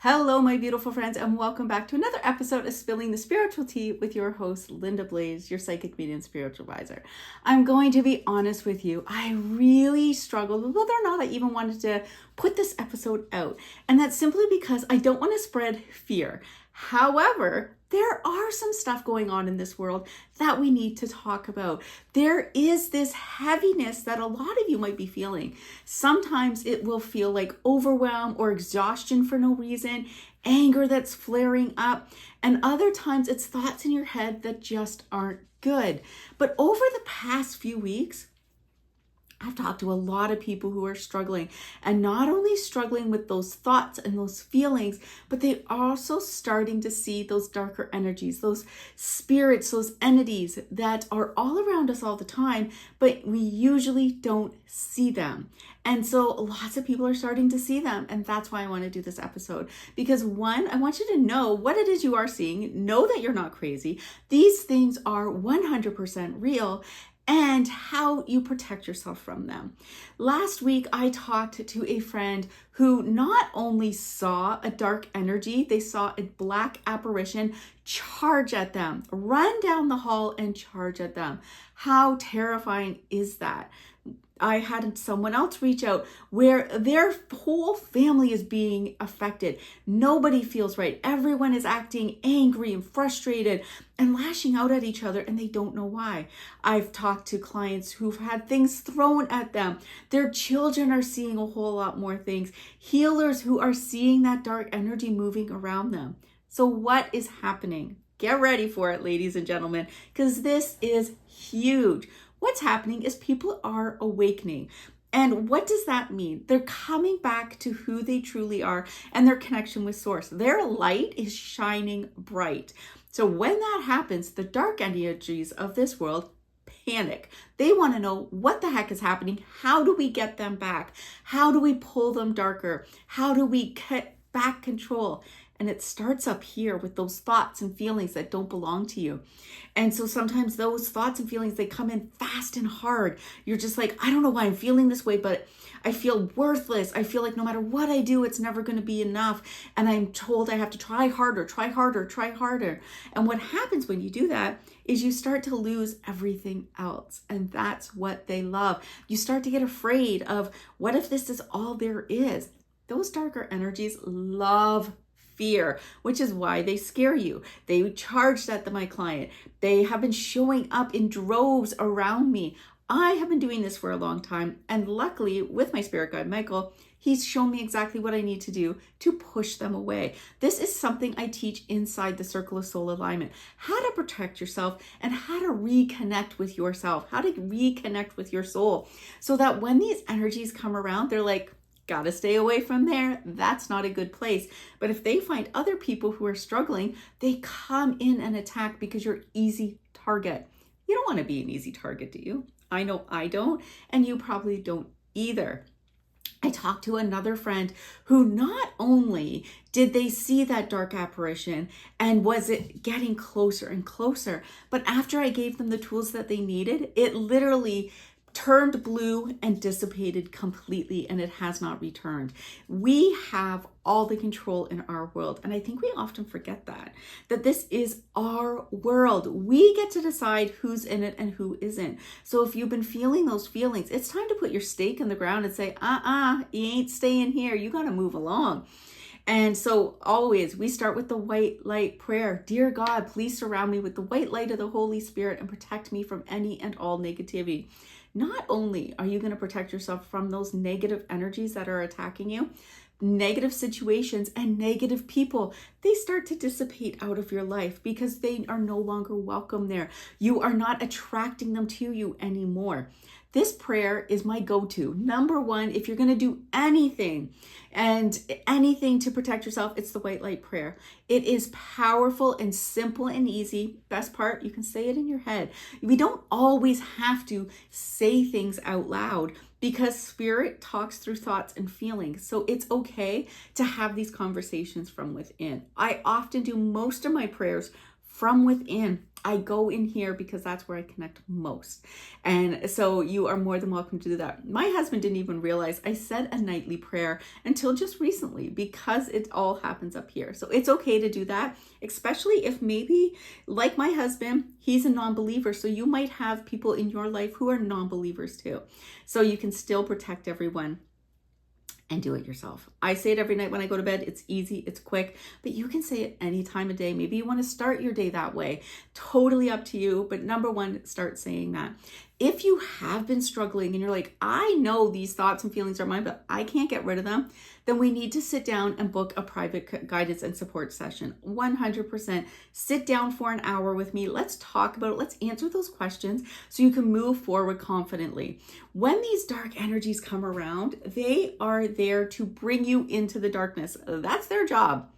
Hello, my beautiful friends, and welcome back to another episode of Spilling the Spiritual Tea with your host, Linda Blaze, your psychic medium spiritual advisor. I'm going to be honest with you. I really struggled with whether or not I even wanted to put this episode out. And that's simply because I don't want to spread fear. However, there are some stuff going on in this world that we need to talk about. There is this heaviness that a lot of you might be feeling. Sometimes it will feel like overwhelm or exhaustion for no reason, anger that's flaring up, and other times it's thoughts in your head that just aren't good. But over the past few weeks, I've talked to a lot of people who are struggling, and not only struggling with those thoughts and those feelings, but they are also starting to see those darker energies, those spirits, those entities that are all around us all the time, but we usually don't see them. And so lots of people are starting to see them. And that's why I want to do this episode. Because one, I want you to know what it is you are seeing. Know that you're not crazy. These things are 100% real, and how you protect yourself from them. Last week, I talked to a friend who not only saw a dark energy, they saw a black apparition charge at them, run down the hall and charge at them. How terrifying is that? I had someone else reach out where their whole family is being affected. Nobody feels right. Everyone is acting angry and frustrated and lashing out at each other, and they don't know why. I've talked to clients who've had things thrown at them. Their children are seeing a whole lot more things. Healers who are seeing that dark energy moving around them. So what is happening? Get ready for it, ladies and gentlemen, because this is huge. What's happening is people are awakening. And what does that mean? They're coming back to who they truly are and their connection with source. Their light is shining bright. So when that happens, the dark energies of this world panic. They want to know what the heck is happening. How do we get them back? How do we pull them darker? How do we get back control? And it starts up here with those thoughts and feelings that don't belong to you. And so sometimes those thoughts and feelings, they come in fast and hard. You're just like, I don't know why I'm feeling this way, but I feel worthless. I feel like no matter what I do, it's never going to be enough. And I'm told I have to try harder, try harder, try harder. And what happens when you do that is you start to lose everything else. And that's what they love. You start to get afraid of, what if this is all there is? Those darker energies love fear, which is why they scare you. They charged at my client. They have been showing up in droves around me. I have been doing this for a long time, and luckily with my spirit guide Michael, he's shown me exactly what I need to do to push them away. This is something I teach inside the Circle of Soul Alignment: how to protect yourself and how to reconnect with yourself, how to reconnect with your soul, so that when these energies come around, they're like, gotta stay away from there. That's not a good place. But if they find other people who are struggling, they come in and attack because you're easy target. You don't want to be an easy target, do you? I know I don't, and you probably don't either. I talked to another friend who not only did they see that dark apparition and was it getting closer and closer, but after I gave them the tools that they needed, it literally turned blue and dissipated completely, and it has not returned. We have all the control in our world, and I think we often forget that this is our world. We get to decide who's in it and who isn't. So if you've been feeling those feelings, it's time to put your stake in the ground and say, you ain't staying here. You got to move along. And so always we start with the white light prayer. Dear God, please surround me with the white light of the Holy Spirit and protect me from any and all negativity. Not only are you going to protect yourself from those negative energies that are attacking you, negative situations and negative people, they start to dissipate out of your life because they are no longer welcome there. You are not attracting them to you anymore. This prayer is my go-to. Number one, if you're going to do anything to protect yourself, it's the white light prayer. It is powerful and simple and easy. Best part, you can say it in your head. We don't always have to say things out loud because spirit talks through thoughts and feelings. So it's okay to have these conversations from within. I often do most of my prayers from within. I go in here because that's where I connect most. And so you are more than welcome to do that. My husband didn't even realize I said a nightly prayer until just recently because it all happens up here. So it's okay to do that, especially if maybe, like my husband, he's a non-believer. So you might have people in your life who are non-believers too. So you can still protect everyone and do it yourself. I say it every night when I go to bed. It's easy, it's quick, but you can say it any time of day. Maybe you want to start your day that way. Totally up to you. But number one, start saying that. If you have been struggling and you're like, I know these thoughts and feelings are mine, but I can't get rid of them, then we need to sit down and book a private guidance and support session. 100%. Sit down for an hour with me. Let's talk about it. Let's answer those questions so you can move forward confidently. When these dark energies come around, they are there to bring you into the darkness. That's their job.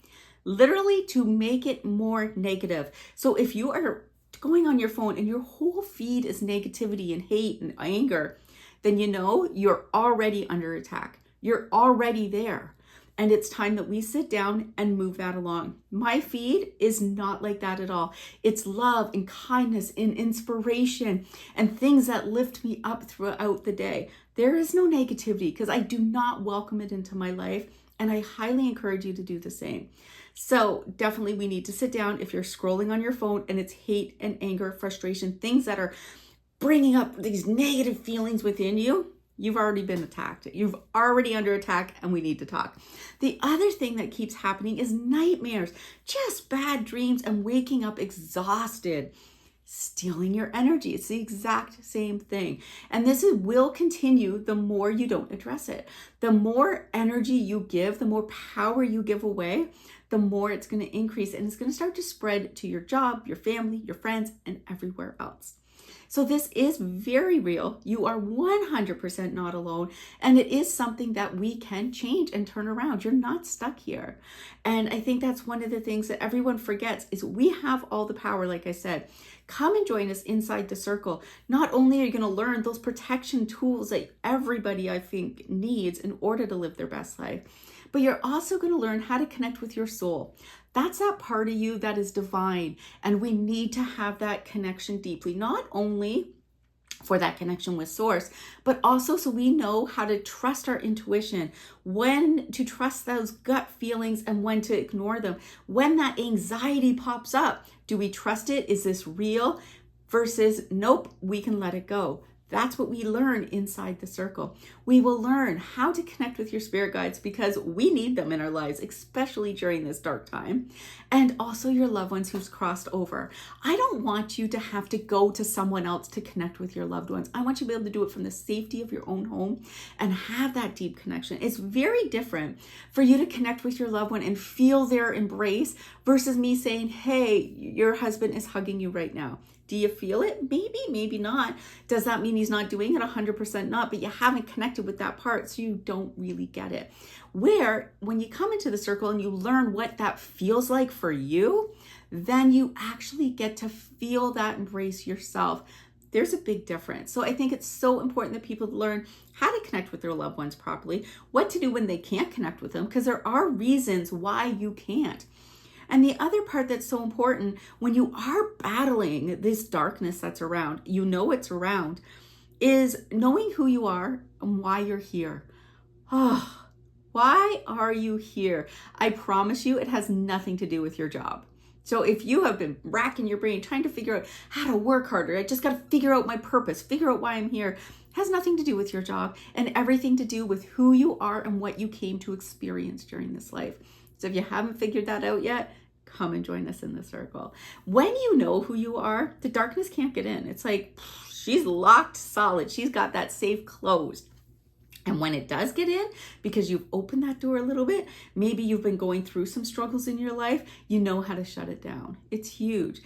Literally to make it more negative. So if you are going on your phone and your whole feed is negativity and hate and anger, then you know you're already under attack. You're already there. And it's time that we sit down and move that along. My feed is not like that at all. It's love and kindness and inspiration and things that lift me up throughout the day. There is no negativity because I do not welcome it into my life. And I highly encourage you to do the same. So definitely we need to sit down if you're scrolling on your phone and it's hate and anger, frustration, things that are bringing up these negative feelings within you. You've already been attacked. You've already under attack and we need to talk. The other thing that keeps happening is nightmares, just bad dreams and waking up exhausted. Stealing your energy. It's the exact same thing. And this will continue the more you don't address it. The more energy you give, the more power you give away, the more it's going to increase and it's going to start to spread to your job, your family, your friends, and everywhere else. So this is very real. You are 100% not alone. And it is something that we can change and turn around. You're not stuck here. And I think that's one of the things that everyone forgets is we have all the power, like I said. Come and join us inside the circle. Not only are you going to learn those protection tools that everybody, I think, needs in order to live their best life, but you're also going to learn how to connect with your soul. That's that part of you that is divine. And we need to have that connection deeply, not only for that connection with source, but also so we know how to trust our intuition, when to trust those gut feelings and when to ignore them. When that anxiety pops up, do we trust it? Is this real? Versus, nope, we can let it go. That's what we learn inside the circle. We will learn how to connect with your spirit guides because we need them in our lives, especially during this dark time. And also your loved ones who's crossed over. I don't want you to have to go to someone else to connect with your loved ones. I want you to be able to do it from the safety of your own home and have that deep connection. It's very different for you to connect with your loved one and feel their embrace versus me saying, hey, your husband is hugging you right now. Do you feel it? Maybe, maybe not. Does that mean he's not doing it? 100% not, but you haven't connected with that part, so you don't really get it. Where when you come into the circle and you learn what that feels like for you, then you actually get to feel that embrace yourself. There's a big difference. So I think it's so important that people learn how to connect with their loved ones properly, what to do when they can't connect with them, because there are reasons why you can't. And the other part that's so important when you are battling this darkness that's around, you know it's around, is knowing who you are and why you're here. Oh, why are you here? I promise you it has nothing to do with your job. So if you have been racking your brain trying to figure out how to work harder, I just got to figure out my purpose, figure out why I'm here, it has nothing to do with your job and everything to do with who you are and what you came to experience during this life. So if you haven't figured that out yet, come and join us in the circle. When you know who you are, the darkness can't get in. It's like she's locked solid. She's got that safe closed. And when it does get in, because you've opened that door a little bit, maybe you've been going through some struggles in your life, you know how to shut it down. It's huge.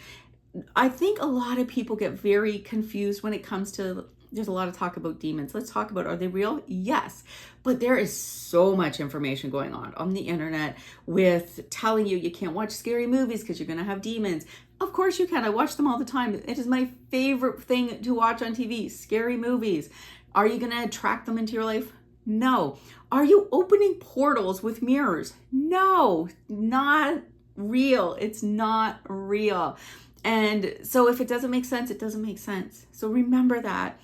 I think a lot of people get very confused when it comes to, there's a lot of talk about demons. Let's talk about, are they real? Yes. But there is so much information going on the internet with telling you you can't watch scary movies because you're going to have demons. Of course you can. I watch them all the time. It is my favorite thing to watch on TV, scary movies. Are you going to attract them into your life? No. Are you opening portals with mirrors? No, not real. It's not real. And so if it doesn't make sense, it doesn't make sense. So remember that.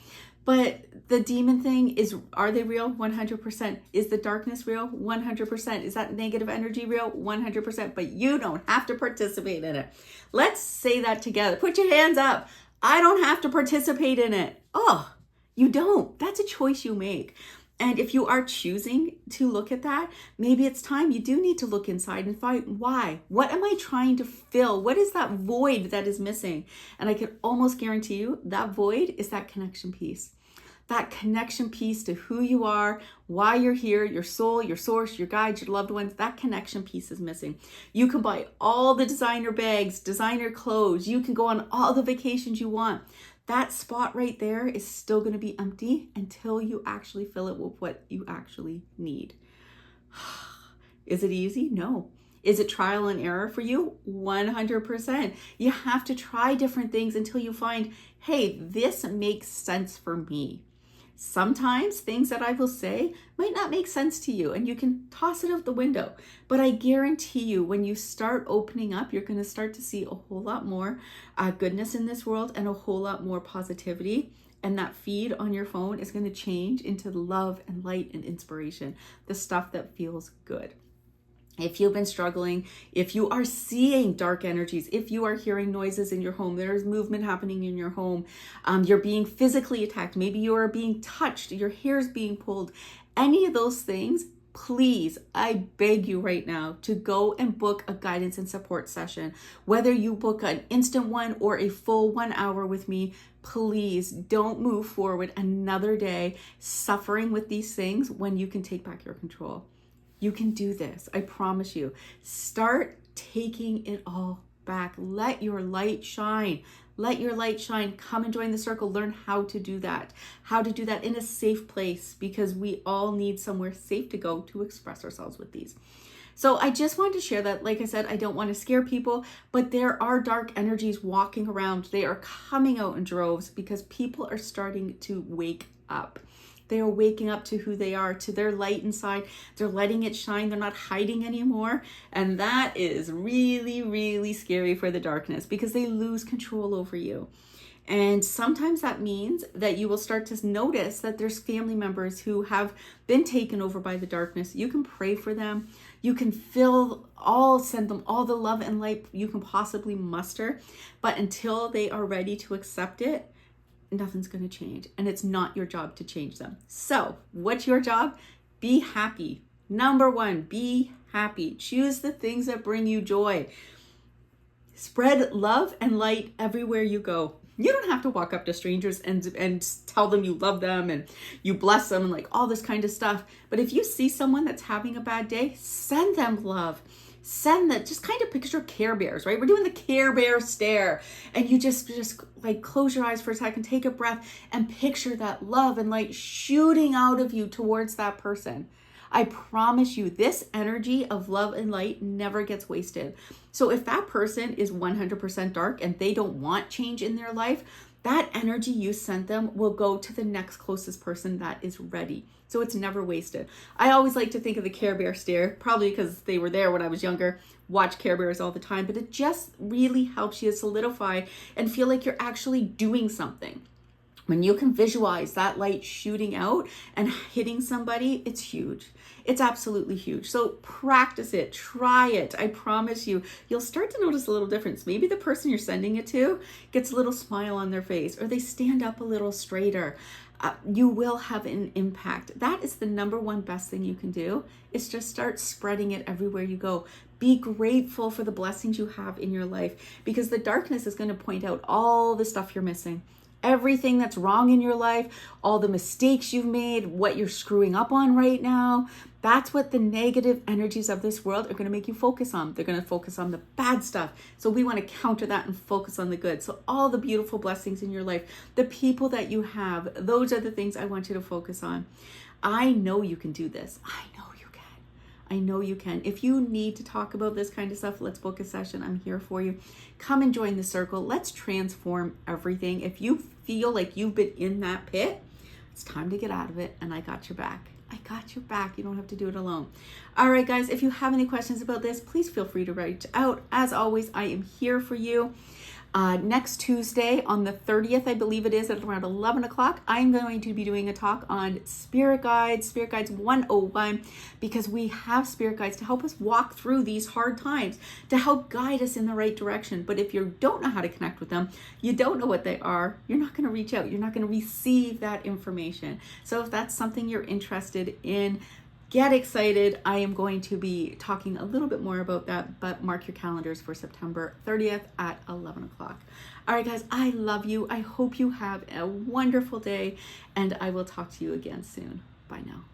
But the demon thing is, are they real? 100%. Is the darkness real? 100%. Is that negative energy real? 100%. But you don't have to participate in it. Let's say that together. Put your hands up. I don't have to participate in it. Oh, you don't. That's a choice you make. And if you are choosing to look at that, maybe it's time you do need to look inside and find why. What am I trying to fill? What is that void that is missing? And I can almost guarantee you that void is that connection piece. That connection piece to who you are, why you're here, your soul, your source, your guides, your loved ones. That connection piece is missing. You can buy all the designer bags, designer clothes. You can go on all the vacations you want. That spot right there is still going to be empty until you actually fill it with what you actually need. Is it easy? No. Is it trial and error for you? 100%. You have to try different things until you find, hey, this makes sense for me. Sometimes things that I will say might not make sense to you and you can toss it out the window. But I guarantee you, when you start opening up, you're going to start to see a whole lot more goodness in this world and a whole lot more positivity. And that feed on your phone is going to change into love and light and inspiration, the stuff that feels good. If you've been struggling, if you are seeing dark energies, if you are hearing noises in your home, there's movement happening in your home, you're being physically attacked, maybe you are being touched, your hair's being pulled, any of those things, please, I beg you right now to go and book a guidance and support session. Whether you book an instant one or a full 1 hour with me, please don't move forward another day suffering with these things when you can take back your control. You can do this. I promise you. Start taking it all back. Let your light shine. Let your light shine. Come and join the circle. Learn how to do that. How to do that in a safe place, because we all need somewhere safe to go to express ourselves with these. So I just wanted to share that. Like I said, I don't want to scare people, but there are dark energies walking around. They are coming out in droves because people are starting to wake up. They are waking up to who they are, to their light inside. They're letting it shine. They're not hiding anymore. And that is really, really scary for the darkness because they lose control over you. And sometimes that means that you will start to notice that there's family members who have been taken over by the darkness. You can pray for them. You can send them all the love and light you can possibly muster. But until they are ready to accept it, nothing's going to change, and it's not your job to change them. So what's your job? Be happy. Number one, be happy. Choose the things that bring you joy. Spread love and light everywhere you go. You don't have to walk up to strangers and tell them you love them and you bless them and like all this kind of stuff. But if you see someone that's having a bad day, send them love. Send that, just kind of picture Care Bears, right? We're doing the Care Bear stare, and you just like close your eyes for a second, take a breath, and picture that love and light shooting out of you towards that person. I promise you, this energy of love and light never gets wasted. So if that person is 100% dark and they don't want change in their life, that energy you sent them will go to the next closest person that is ready. So it's never wasted. I always like to think of the Care Bear stare, probably because they were there when I was younger, watch Care Bears all the time, but it just really helps you solidify and feel like you're actually doing something. When you can visualize that light shooting out and hitting somebody, it's huge. It's absolutely huge. So practice it, try it. I promise you, you'll start to notice a little difference. Maybe the person you're sending it to gets a little smile on their face, or they stand up a little straighter. You will have an impact. That is the number one best thing you can do, is just start spreading it everywhere you go. Be grateful for the blessings you have in your life, because the darkness is going to point out all the stuff you're missing. Everything that's wrong in your life, all the mistakes you've made, what you're screwing up on right now. That's what the negative energies of this world are going to make you focus on. They're going to focus on the bad stuff. So we want to counter that and focus on the good. So all the beautiful blessings in your life, the people that you have, those are the things I want you to focus on. I know you can do this. I know you can. If you need to talk about this kind of stuff, let's book a session. I'm here for you. Come and join the circle. Let's transform everything. If you feel like you've been in that pit, it's time to get out of it, and I got your back. I got your back. You don't have to do it alone. All right, guys, if you have any questions about this, please feel free to reach out. As always, I am here for you. Next Tuesday on the 30th, I believe it is, at around 11 o'clock, I'm going to be doing a talk on Spirit Guides 101, because we have Spirit Guides to help us walk through these hard times, to help guide us in the right direction. But if you don't know how to connect with them, you don't know what they are, you're not going to reach out, you're not going to receive that information. So if that's something you're interested in, get excited. I am going to be talking a little bit more about that, but mark your calendars for September 30th at 11 o'clock. All right, guys, I love you. I hope you have a wonderful day, and I will talk to you again soon. Bye now.